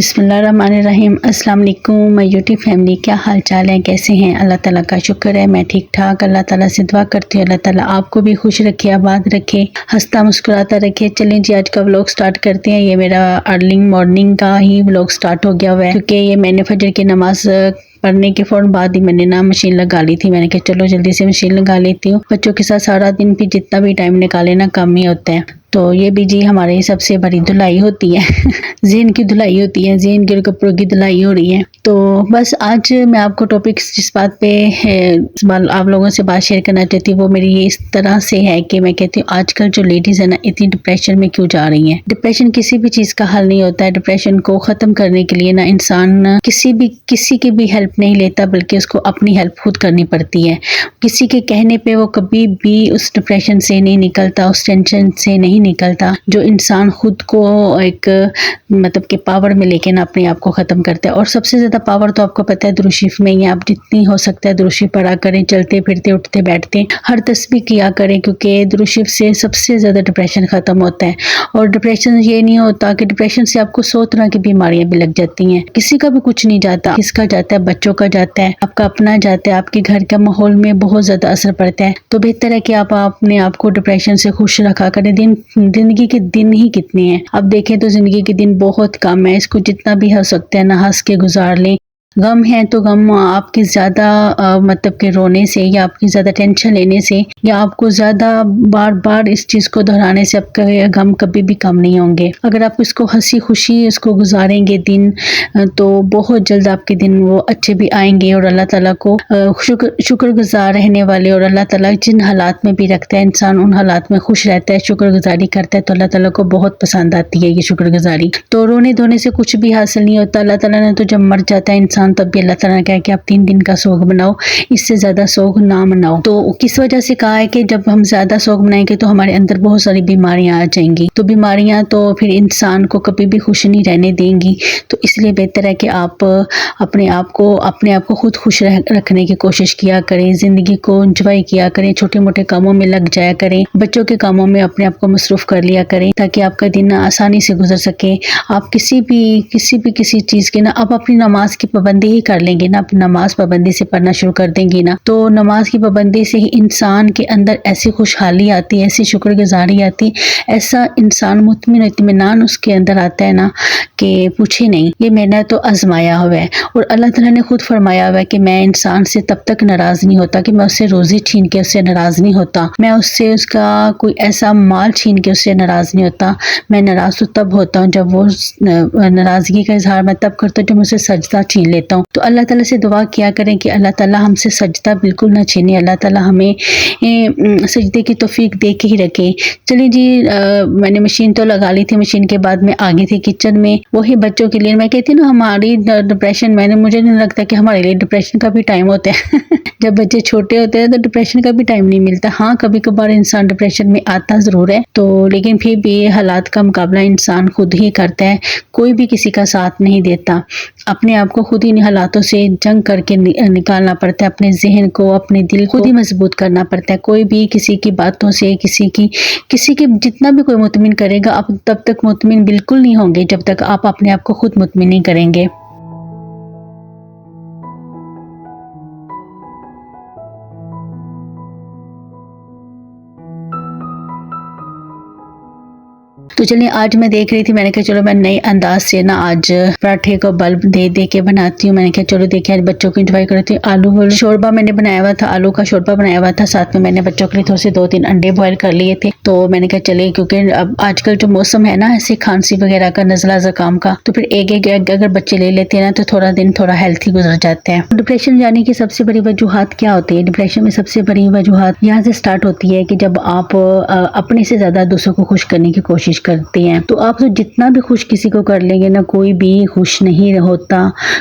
بسم اللہ الرحمن الرحیم۔ السلام علیکم میں یوٹیوب فیملی، کیا حال چال ہے، کیسے ہیں؟ اللہ تعالیٰ کا شکر ہے میں ٹھیک ٹھاک۔ اللہ تعالیٰ سے دعا کرتی ہوں اللہ تعالیٰ آپ کو بھی خوش رکھے، آباد رکھے، ہنستا مسکراتا رکھے۔ چلیں جی آج کا ولاگ سٹارٹ کرتے ہیں۔ یہ میرا ارلنگ مارننگ کا ہی ولاگ سٹارٹ ہو گیا ہوا ہے، کیونکہ یہ میں نے فجر کی نماز پڑھنے کے فوراً بعد ہی میں نے مشین لگا لی تھی۔ میں نے کہا چلو جلدی سے مشین لگا لیتی ہوں۔ بچوں کے ساتھ سارا دن بھی جتنا بھی ٹائم نکالے کم ہی ہوتا ہے، تو یہ بھی جی ہماری سب سے بڑی دھلائی ہوتی ہے ذہن کی دھلائی ہوتی ہے، ذہن کے کپڑوں کی دھلائی ہو رہی ہے۔ تو بس آج میں آپ کو ٹاپکس جس بات پہ آپ لوگوں سے بات شیئر کرنا چاہتی ہوں وہ میری یہ اس طرح سے ہے کہ میں کہتی ہوں آج کل جو لیڈیز ہیں اتنی ڈپریشن میں کیوں جا رہی ہیں۔ ڈپریشن کسی بھی چیز کا حل نہیں ہوتا ہے۔ ڈپریشن کو ختم کرنے کے لیے انسان کسی کی بھی ہیلپ نہیں لیتا، بلکہ اس کو اپنی ہیلپ خود کرنی پڑتی ہے۔ کسی کے کہنے پہ وہ کبھی بھی اس ڈپریشن سے نہیں نکلتا، اس ٹینشن سے نہیں نکلتا۔ جو انسان خود کو ایک مطلب کہ پاور میں لے کے اپنے آپ کو ختم کرتا ہے، اور سب سے زیادہ پاور تو آپ کو پتہ ہے درود شریف میں ہی ہے۔ آپ جتنی ہو سکتا ہے درود شریف پڑھا کریں، چلتے پھرتے اٹھتے بیٹھتے ہر تسبیح کیا کریں، کیونکہ درود شریف سے سب سے زیادہ ڈپریشن ختم ہوتا ہے۔ اور ڈپریشن یہ نہیں ہوتا کہ ڈپریشن سے آپ کو 100 طرح کی بیماریاں بھی لگ جاتی ہیں، کسی کا بھی کچھ نہیں جاتا، کس کا جاتا ہے، بچوں کا جاتا ہے، آپ کا اپنا جاتا ہے، آپ کے گھر کا ماحول میں بہت زیادہ اثر پڑتا ہے۔ تو بہتر ہے کہ آپ اپنے آپ کو ڈپریشن سے خوش رکھا کریں۔ زندگی کے دن ہی کتنے ہیں، اب دیکھیں تو زندگی کے دن بہت کم ہے، اس کو جتنا بھی ہو سکتا ہے ہنس کے گزار لیں۔ غم ہے تو غم آپ کی زیادہ مطلب کہ رونے سے یا آپ کی زیادہ ٹینشن لینے سے یا آپ کو زیادہ بار بار اس چیز کو دہرانے سے آپ کا غم کبھی بھی کم نہیں ہوں گے۔ اگر آپ اس کو ہنسی خوشی اس کو گزاریں گے دن، تو بہت جلد آپ کے دن وہ اچھے بھی آئیں گے، اور اللہ تعالیٰ کو شکر گزار رہنے والے، اور اللہ تعالیٰ جن حالات میں بھی رکھتا ہے انسان ان حالات میں خوش رہتا ہے، شکر گزاری کرتا ہے، تو اللہ تعالیٰ کو بہت پسند آتی ہے یہ شکر گزاری۔ تو رونے دھونے سے کچھ بھی حاصل نہیں ہوتا۔ اللہ تعالیٰ نے تو جب مر جاتا ہے انسان تب بھی اللہ تعالیٰ نے کہا کہ آپ 3 دن کا سوگ مناؤ، اس سے زیادہ سوگ نہ مناؤ۔ تو کس وجہ سے کہا ہے کہ جب ہم زیادہ سوگ منائیں گے تو ہمارے اندر بہت ساری بیماریاں آ جائیں گی، تو بیماریاں تو پھر انسان کو کبھی بھی خوش نہیں رہنے دیں گی۔ تو اس لیے بہتر ہے کہ آپ اپنے آپ کو خود خوش رکھنے کی کوشش کیا کریں، زندگی کو انجوائے کیا کریں، چھوٹے موٹے کاموں میں لگ جایا کریں، بچوں کے کاموں میں اپنے آپ کو مصروف کر لیا کریں، تاکہ آپ کا دن آسانی سے گزر سکے۔ آپ کسی چیز کے آپ اپنی نماز کی پابندی ہی کر لیں گے اپنی نماز پابندی سے پڑھنا شروع کر دیں گی تو نماز کی پابندی سے ہی انسان کے اندر ایسی خوشحالی آتی ہے، ایسی شکر گزاری آتی، ایسا انسان مطمئن اطمینان اس کے اندر آتا ہے کہ پوچھے نہیں۔ یہ میں نے تو آزمایا ہوا ہے، اور اللہ تعالیٰ نے خود فرمایا ہوا ہے کہ میں انسان سے تب تک ناراض نہیں ہوتا کہ میں اس سے روزی چھین کے اس سے ناراض نہیں ہوتا، میں اس سے اس کا کوئی ایسا مال چھین کے اس سے ناراض نہیں ہوتا۔ میں ناراض تو تب ہوتا ہوں جب وہ ناراضگی کا اظہار میں تب کرتا ہوں جب مجھ سے سجدہ چھین لیتا ہوں۔ تو اللہ تعالیٰ سے دعا کیا کریں کہ اللہ تعالیٰ ہم سے سجدہ بالکل نہ چھینے، اللہ تعالیٰ ہمیں سجدے کی توفیق دے کے ہی رکھے۔ چلیے جی میں نے مشین تو لگا لی تھی، مشین کے بعد میں آگے تھی کچن میں، وہی بچوں کے لیے میں کہتی ہوں ہماری ڈپریشن مجھے نہیں لگتا کہ ہمارے لیے ڈپریشن کا بھی ٹائم ہوتا ہے جب بچے چھوٹے ہوتے ہیں تو ڈپریشن کا بھی ٹائم نہیں ملتا۔ ہاں کبھی کبھار انسان ڈپریشن میں آتا ضرور ہے، تو لیکن پھر بھی حالات کا مقابلہ انسان خود ہی کرتا ہے، کوئی بھی کسی کا ساتھ نہیں دیتا۔ اپنے آپ کو خود ہی حالاتوں سے جنگ کر کے نکالنا پڑتا ہے، اپنے ذہن کو اپنے دل کو خود ہی مضبوط کرنا پڑتا ہے۔ کوئی بھی کسی کی باتوں سے کسی کی جتنا بھی کوئی مطمئن کرے گا آپ تب تک مطمئن بالکل نہیں ہوں گے جب تک آپ اپنے آپ کو خود مطمئن نہیں کریں گے۔ تو چلیے آج میں دیکھ رہی تھی، میں نے کہا چلو میں نئے انداز سے آج پراٹھے کو بلب دے کے بناتی ہوں۔ میں نے کہا چلو دیکھیں آج بچوں کو انجوائے کرتی ہوں۔ آلو شوربہ میں نے بنایا ہوا تھا، آلو کا شوربہ بنایا ہوا تھا، ساتھ میں نے بچوں کے لیے تھوڑے سے 2-3 انڈے بوائل کر لیے تھے۔ تو میں نے کہا چلے کیونکہ اب آج کل جو موسم ہے ایسے کھانسی وغیرہ کا، نزلہ زکام کا، تو پھر ایک اگر بچے لے لیتے ہیں تو تھوڑا دن تھوڑا ہیلتھی گزر جاتا ہے۔ ڈپریشن جانے کی سب سے بڑی وجوہات کیا ہوتی ہے؟ ڈپریشن میں سب سے بڑی وجوہات یہاں سے سٹارٹ ہوتی ہے کہ جب آپ اپنے سے زیادہ دوسروں کو خوش کرنے کی کوشش کرتے ہیں، تو آپ تو جتنا بھی خوش کسی کو کر لیں گے کوئی بھی خوش نہیں ہوتا،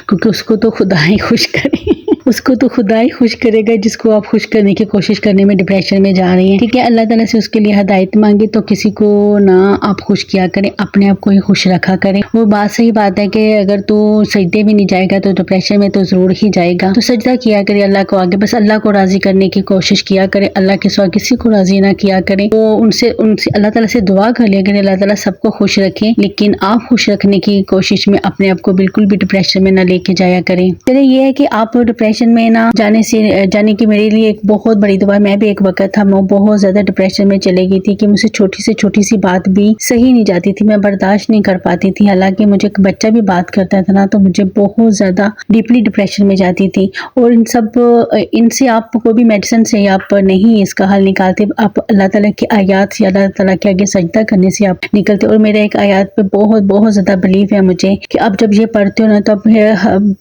کیونکہ اس کو تو خدا ہی خوش کرے اس کو تو خدا ہی خوش کرے گا جس کو آپ خوش کرنے کی کوشش کرنے میں ڈپریشن میں جا رہی ہیں. ٹھیک ہے, اللہ تعالیٰ سے اس کے لیے ہدایت مانگے تو کسی کو نہ آپ خوش کیا کریں, اپنے آپ کو ہی خوش رکھا کریں. وہ بات صحیح بات ہے کہ اگر تو سجدے بھی نہیں جائے گا تو ڈپریشن میں تو ضرور ہی جائے گا. تو سجدہ کیا کرے اللہ کو آگے, بس اللہ کو راضی کرنے کی کوشش کیا کرے, اللہ کے سوا کسی کو راضی نہ کیا کرے. تو ان سے اللہ تعالیٰ سے دعا کر لیا کرے اللہ تعالیٰ سب کو خوش رکھے, لیکن آپ خوش رکھنے کی کوشش میں اپنے آپ کو بالکل بھی ڈپریشن میں نہ لے کے جایا کریں. چلے یہ ہے کہ آپ ڈپریشن میں نہ جانے کی میرے لیے ایک بہت بڑی دعا. میں بھی ایک وقت تھا میں بہت زیادہ ڈپریشن میں چلے گئی تھی کہ مجھ سے چھوٹی سے چھوٹی سی بات بھی صحیح نہیں جاتی تھی, میں برداشت نہیں کر پاتی تھی. حالانکہ مجھے ایک بچہ بھی بات کرتا تھا نا تو مجھے بہت زیادہ ڈیپلی ڈپریشن میں جاتی تھی. اور ان سے آپ کو بھی میڈیسن سے آپ نہیں اس کا حل نکالتے, آپ اللہ تعالیٰ کی آیات سے اللہ تعالیٰ کے آگے سجدہ کرنے سے آپ نکلتے. اور میرے ایک آیات پہ بہت زیادہ بلیو ہے مجھے کہ آپ جب یہ پڑھتے ہو نا تو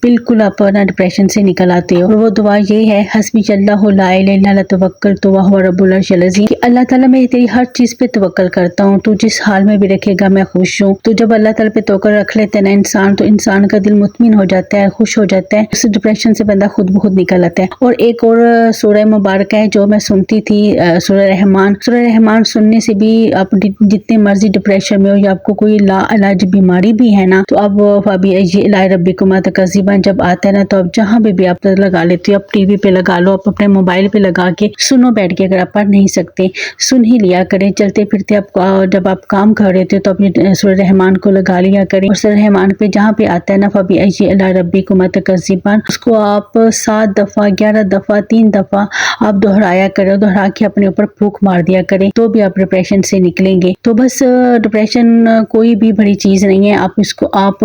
بالکل آپ نا ڈپریشن سے نکل آتے ہو. اور وہ دعا یہ ہے, حسبی اللہ لا الہ الا اللہ توکلت وہو رب العرش العظیم, کہ اللہ تعالیٰ میں تیری ہر چیز پہ توکل کرتا ہوں, تو جس حال میں بھی رکھے گا میں خوش ہوں. تو جب اللہ تعالیٰ پہ توکل رکھ لیتے نا انسان, تو انسان کا دل مطمئن ہو جاتا ہے, خوش ہو جاتا ہے, اس ڈپریشن سے بندہ خود بخود نکل آتا ہے. اور ایک اور سورہ مبارکہ ہے جو میں سنتی تھی, سورہ رحمان سننے سے بھی آپ جتنے مرضی ڈپریشن میں ہو یا آپ کو کوئی لا علاج بیماری بھی ہے نا, تو اب فَبِأَيِّ رَبِّكُمَا تُكَذِّبَانِ جب آتا ہے نا, تو آپ جہاں بھی آپ لگا لیتے ہو, آپ ٹی وی پہ لگا لو, آپ اپنے موبائل پہ لگا کے سنو بیٹھ کے. اگر آپ پڑھ نہیں سکتے سن ہی لیا کریں, چلتے پھرتے آپ جب آپ کام کر رہے تھے تو اپنے سورہ رحمان کو لگا لیا کریں. اور سورہ رحمان پہ جہاں پہ آتا ہے نا فَبِأَيِّ رَبِّكُمَا تُكَذِّبَانِ, اس کو آپ 7 دفعہ 11 دفعہ 3 دفعہ آپ دہرایا کریں, دہرا کے اپنے اوپر پھونک مار دیا کریں, تو بھی آپ ڈپریشن سے نکلیں گے. تو بس ڈپریشن کوئی بھی بڑی چیز نہیں ہے, آپ اس کو آپ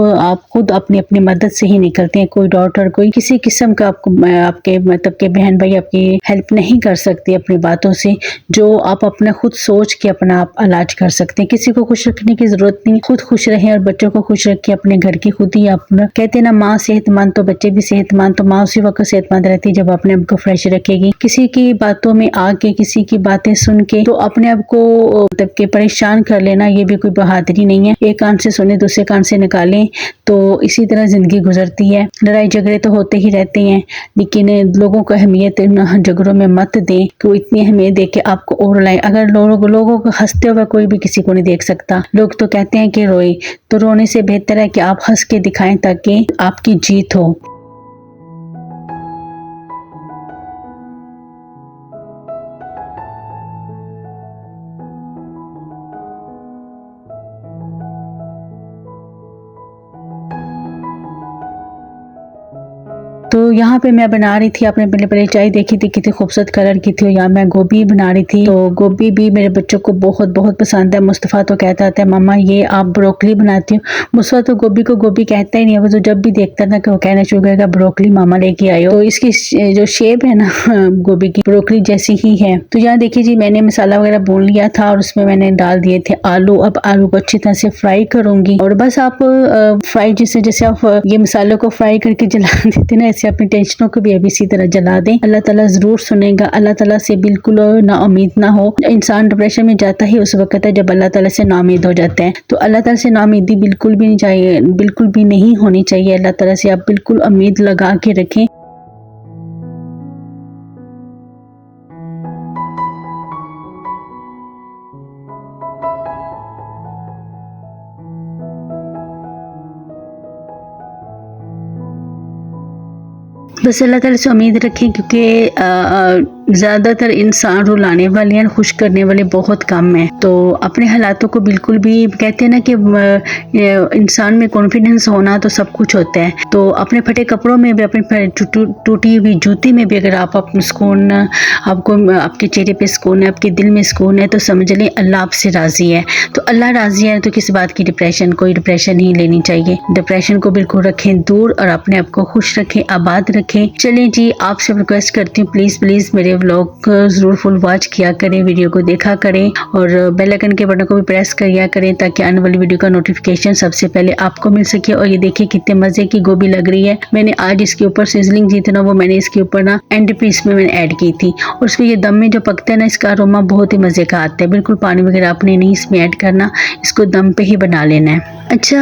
خود اپنی مدد سے ہی نکلتے ہیں. کوئی ڈاکٹر کوئی کسی قسم کا آپ کے مطلب کہ بہن بھائی آپ کی ہیلپ نہیں کر سکتے اپنی باتوں سے, جو آپ اپنا خود سوچ کے اپنا آپ علاج کر سکتے ہیں. کسی کو خوش رکھنے کی ضرورت نہیں, خود خوش رہیں اور بچوں کو خوش رکھ کے اپنے گھر کی خود ہی اپنا کہتے ہیں نا, ماں صحت مند تو بچے بھی صحت مند. تو ماں اسی وقت صحت مند رہتی ہے جب اپنے آپ کو فریش رکھے گی. کسی کی باتوں میں آ کے کسی کی باتیں سن کے تو اپنے آپ کو مطلب کہ پریشان کر لینا, یہ بھی کوئی بہادری نہیں ہے. ایک کان سے سنے دوسرے کان سے نکالیں, تو اسی طرح زندگی گزرتی ہے. لڑائی جھگڑے تو ہوتے ہی رہتے ہیں, لیکن لوگوں کو اہمیت جھگڑوں میں مت دیں کہ وہ اتنی اہمیت دے کے آپ کو اور لائیں. اگر لوگوں کو ہنستے ہوئے کوئی بھی کسی کو نہیں دیکھ سکتا, لوگ تو کہتے ہیں کہ روئے, تو رونے سے بہتر ہے کہ آپ ہنس کے دکھائیں تاکہ آپ کی جیت ہو. تو یہاں پہ میں بنا رہی تھی, آپ نے پہلے چائے دیکھی تھی کتنی خوبصورت کلر کی تھی, اور یہاں میں گوبھی بنا رہی تھی. تو گوبھی بھی میرے بچوں کو بہت پسند ہے. مصطفیٰ تو کہتا ہے ماما یہ آپ بروکلی بناتی ہو. مصطفیٰ تو گوبھی کو گوبھی کہتا ہی نہیں ہے, وہ تو جب بھی دیکھتا تھا کہ وہ کہنا شروع کرے گا بروکلی ماما لے کے آئے ہو. تو اس کی جو شیپ ہے نا گوبھی کی, بروکلی جیسی ہی ہے. تو یہاں دیکھیے جی, میں نے مسالہ وغیرہ بھون لیا تھا اور اس میں نے ڈال دیے تھے آلو. اب آلو کو اچھی طرح سے فرائی کروں گی, اور بس آپ فرائی جیسے آپ یہ مسالوں کو فرائی کر کے جلا دیتے نا, ایسے اپنی ٹینشنوں کو بھی اب اسی طرح جلا دیں. اللہ تعالیٰ ضرور سنے گا. اللہ تعالیٰ سے بالکل نا امید نہ ہو. انسان ڈپریشن میں جاتا ہی اس وقت ہے جب اللہ تعالیٰ سے نا امید ہو جاتا ہے. تو اللہ تعالیٰ سے نا امیدی بالکل بھی نہیں چاہیے, بالکل بھی نہیں ہونی چاہیے. اللہ تعالیٰ سے آپ بالکل امید لگا کے رکھیں. بس اللہ تعالیٰ سے امید رکھیں, کیونکہ زیادہ تر انسان رلانے والے ہیں, خوش کرنے والے بہت کم ہیں. تو اپنے حالاتوں کو بالکل بھی کہتے ہیں نا کہ انسان میں کانفیڈنس ہونا تو سب کچھ ہوتا ہے. تو اپنے پھٹے کپڑوں میں بھی, اپنے ٹوٹی ہوئی جوتی میں بھی اگر آپ اپنا سکون, آپ کو آپ کے چہرے پہ سکون ہے, آپ کے دل میں سکون ہے, تو سمجھ لیں اللہ آپ سے راضی ہے. تو اللہ راضی ہے تو کس بات کی ڈپریشن, کوئی ڈپریشن نہیں لینی چاہیے. ڈپریشن کو بالکل رکھیں دور اور اپنے آپ کو خوش رکھیں, آباد رکھیں. چلیں جی, آپ سے ریکویسٹ کرتی ہوں پلیز میرے ولاگ ضرور فل واچ کیا کریں, ویڈیو کو دیکھا کریں, اور بیل آئیکن کے بٹن کو بھی پریس کیا کریں تاکہ آنے والی ویڈیو کا نوٹیفیکیشن سب سے پہلے آپ کو مل سکے. اور یہ دیکھیں کتنے مزے کی گوبھی لگ رہی ہے. میں نے آج اس کے اوپر سیزلنگ جی تھی نا, وہ میں نے اس کے اوپر نا اینڈ پیس میں نے ایڈ کی تھی, اور اس میں یہ دم میں جو پکتا ہے نا, اس کا اروما بہت ہی مزے کا آتا ہے. بالکل پانی وغیرہ آپ نے نہیں اس میں ایڈ کرنا, اس کو دم پہ ہی بنا لینا ہے. اچھا،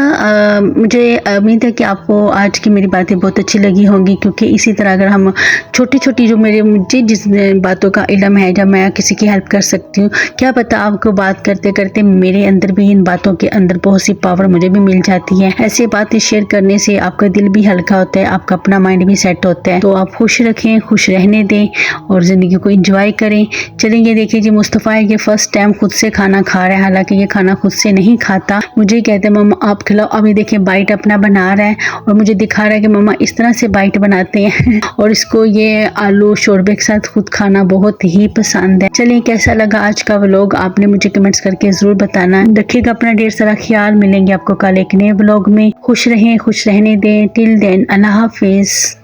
مجھے امید ہے کہ آپ کو آج کی میری باتیں بہت اچھی لگی ہوں گی، کیونکہ اسی طرح اگر ہم چھوٹی چھوٹی جو مجھے جس باتوں کا علم ہے، جب میں کسی کی ہیلپ کر سکتی ہوں، کیا پتہ آپ کو بات کرتے کرتے میرے اندر بھی ان باتوں کے اندر بہت سی پاور مجھے بھی مل جاتی ہے۔ ایسے باتیں شیئر کرنے سے آپ کا دل بھی ہلکا ہوتا ہے، آپ کا اپنا مائنڈ بھی سیٹ ہوتا ہے۔ تو آپ خوش رکھیں، خوش رہنے دیں اور زندگی کو انجوائے کریں۔ چلیں یہ دیکھیں جی، مصطفیٰ یہ فرسٹ ٹائم خود سے کھانا کھا رہا ہے، حالانکہ یہ کھانا خود سے نہیں کھاتا، مجھے کہتے ہیں ماما آپ کھلاؤ۔ اب یہ دیکھیں بائٹ اپنا بنا رہا ہے اور مجھے دکھا رہا ہے کہ ماما اس طرح سے بائٹ بناتے ہیں اور اس کو یہ آلو شوربے کے ساتھ خود کھانا بہت ہی پسند ہے۔ چلیے کیسا لگا آج کا ولاگ آپ نے مجھے کمنٹس کر کے ضرور بتانا۔ رکھیے گا اپنا ڈھیر سارا خیال، ملیں گے آپ کو کل ایک نئے ولاگ میں۔ خوش رہیں، خوش رہنے دیں۔ ٹل دین اللہ حافظ۔